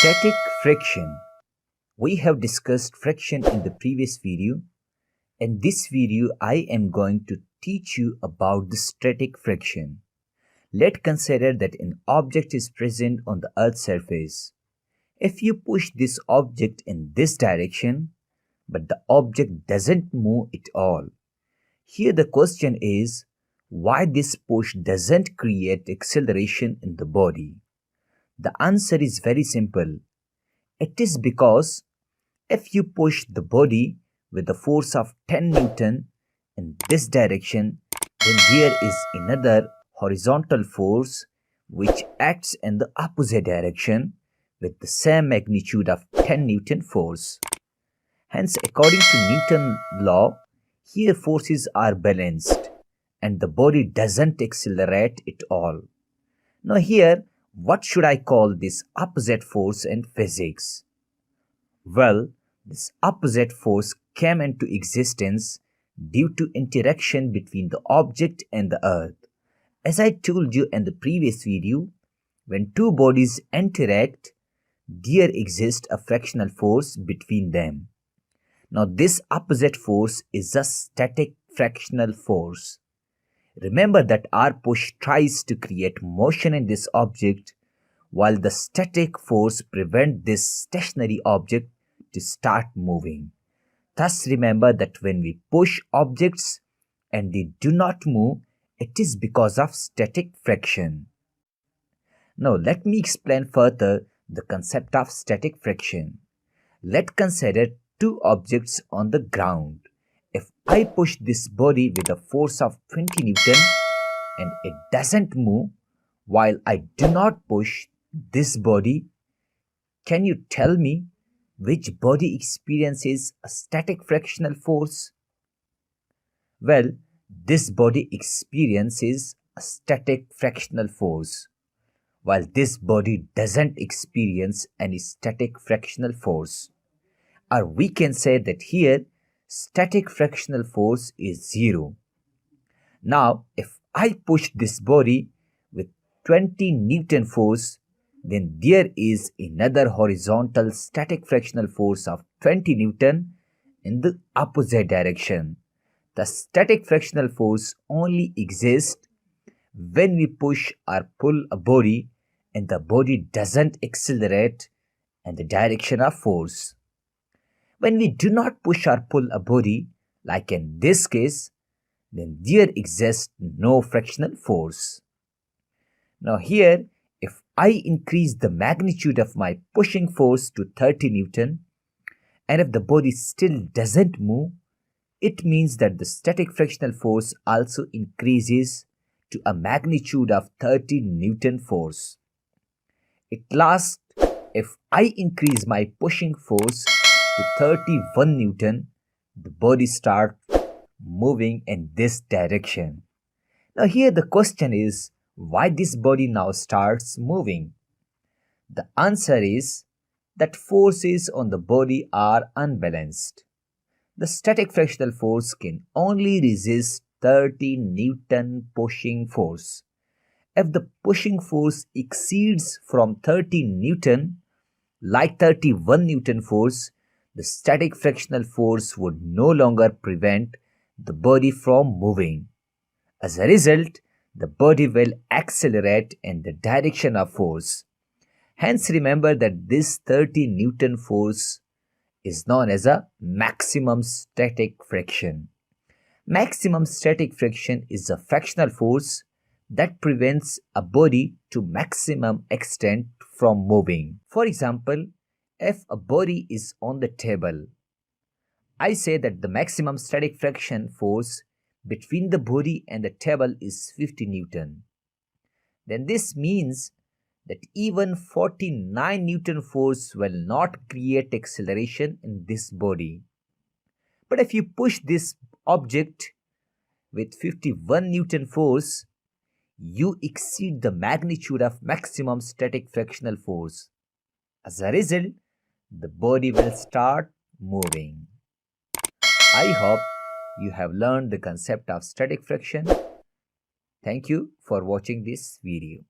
Static friction. We have discussed friction in the previous video. In this video, I am going to teach you about the static friction. Let's consider that an object is present on the Earth's surface. If you push this object in this direction, but the object doesn't move at all. Here the question is, why this push doesn't create acceleration in the body? The answer is very simple. It is because if you push the body with the force of 10 Newton in this direction, then there is another horizontal force which acts in the opposite direction with the same magnitude of 10 Newton force. Hence, according to Newton's law, here forces are balanced and the body doesn't accelerate at all. Now here, what should I call this opposite force in physics? Well, this opposite force came into existence due to interaction between the object and the earth. As I told you in the previous video, when two bodies interact, there exists a frictional force between them. Now this opposite force is a static frictional force. Remember that our push tries to create motion in this object, while the static force prevents this stationary object to start moving. Thus remember that when we push objects and they do not move, it is because of static friction. Now let me explain further the concept of static friction. Let's consider two objects on the ground. If I push this body with a force of 20 Newton and it doesn't move while I do not push this body, can you tell me which body experiences a static frictional force? Well, this body experiences a static frictional force, while this body doesn't experience any static frictional force. Or we can say that here, static frictional force is 0. Now, if I push this body with 20 Newton force, then there is another horizontal static frictional force of 20 Newton in the opposite direction. The static frictional force only exists when we push or pull a body and the body doesn't accelerate in the direction of force. When we do not push or pull a body, like in this case, then there exists no frictional force. Now here, if I increase the magnitude of my pushing force to 30 Newton, and if the body still doesn't move, it means that the static frictional force also increases to a magnitude of 30 Newton force. At last, if I increase my pushing force to 31 Newton, the body starts moving in this direction. Now here the question is, why this body now starts moving? The answer is that forces on the body are unbalanced. The static frictional force can only resist 30 Newton pushing force. If the pushing force exceeds from 30 Newton, like 31 Newton force, the static frictional force would no longer prevent the body from moving. As a result, the body will accelerate in the direction of force. Hence remember that this 30 Newton force is known as a maximum static friction. Maximum static friction is a frictional force that prevents a body to maximum extent from moving. For example, if a body is on the table, I say that the maximum static friction force between the body and the table is 50 Newton. Then this means that even 49 Newton force will not create acceleration in this body. But if you push this object with 51 Newton force, you exceed the magnitude of maximum static frictional force. As a result, the body will start moving. I hope you have learned the concept of static friction. Thank you for watching this video.